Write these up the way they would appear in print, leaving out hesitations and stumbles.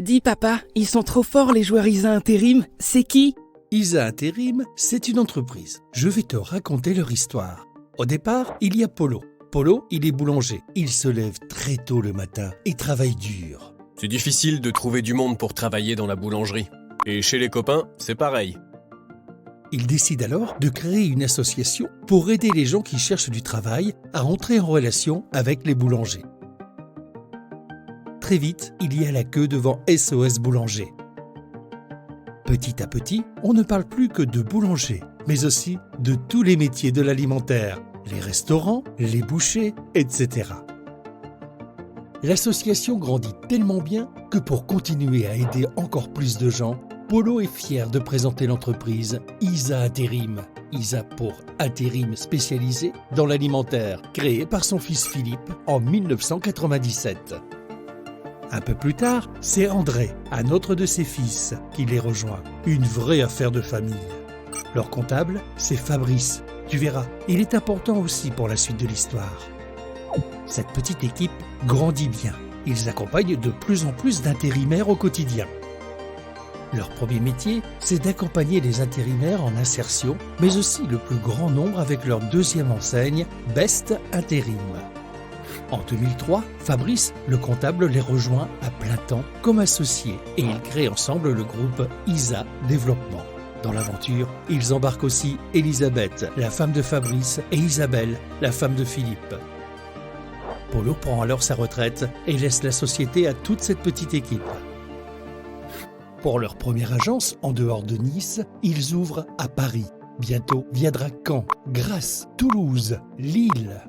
Dis papa, ils sont trop forts les joueurs ISA Intérim, c'est qui? ISA Intérim, c'est une entreprise. Je vais te raconter leur histoire. Au départ, il y a Polo. Polo, il est boulanger. Il se lève très tôt le matin et travaille dur. C'est difficile de trouver du monde pour travailler dans la boulangerie. Et chez les copains, c'est pareil. Il décide alors de créer une association pour aider les gens qui cherchent du travail à entrer en relation avec les boulangers. Très vite, il y a la queue devant SOS Boulanger. Petit à petit, on ne parle plus que de boulanger, mais aussi de tous les métiers de l'alimentaire, les restaurants, les bouchers, etc. L'association grandit tellement bien que pour continuer à aider encore plus de gens, Polo est fier de présenter l'entreprise ISA Intérim. ISA pour intérim spécialisé dans l'alimentaire, créée par son fils Philippe en 1997. Un peu plus tard, c'est André, un autre de ses fils, qui les rejoint. Une vraie affaire de famille. Leur comptable, c'est Fabrice. Tu verras, il est important aussi pour la suite de l'histoire. Cette petite équipe grandit bien. Ils accompagnent de plus en plus d'intérimaires au quotidien. Leur premier métier, c'est d'accompagner les intérimaires en insertion, mais aussi le plus grand nombre avec leur deuxième enseigne, Best Intérim. En 2003, Fabrice, le comptable, les rejoint à plein temps comme associé et ils créent ensemble le groupe ISA Développement. Dans l'aventure, ils embarquent aussi Elisabeth, la femme de Fabrice, et Isabelle, la femme de Philippe. Polo prend alors sa retraite et laisse la société à toute cette petite équipe. Pour leur première agence, en dehors de Nice, ils ouvrent à Paris. Bientôt viendra Caen, Grasse, Toulouse, Lille.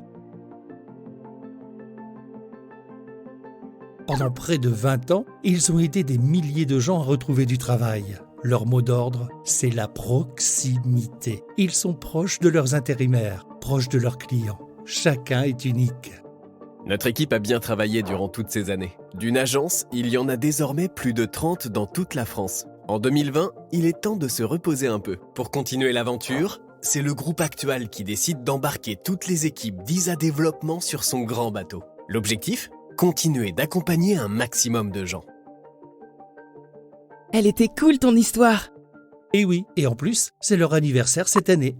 Pendant près de 20 ans, ils ont aidé des milliers de gens à retrouver du travail. Leur mot d'ordre, c'est la proximité. Ils sont proches de leurs intérimaires, proches de leurs clients. Chacun est unique. Notre équipe a bien travaillé durant toutes ces années. D'une agence, il y en a désormais plus de 30 dans toute la France. En 2020, il est temps de se reposer un peu. Pour continuer l'aventure, c'est le groupe Actual qui décide d'embarquer toutes les équipes d'ISA Développement sur son grand bateau. L'objectif ? Continuer d'accompagner un maximum de gens. Elle était cool ton histoire. Et oui, et en plus, c'est leur anniversaire cette année.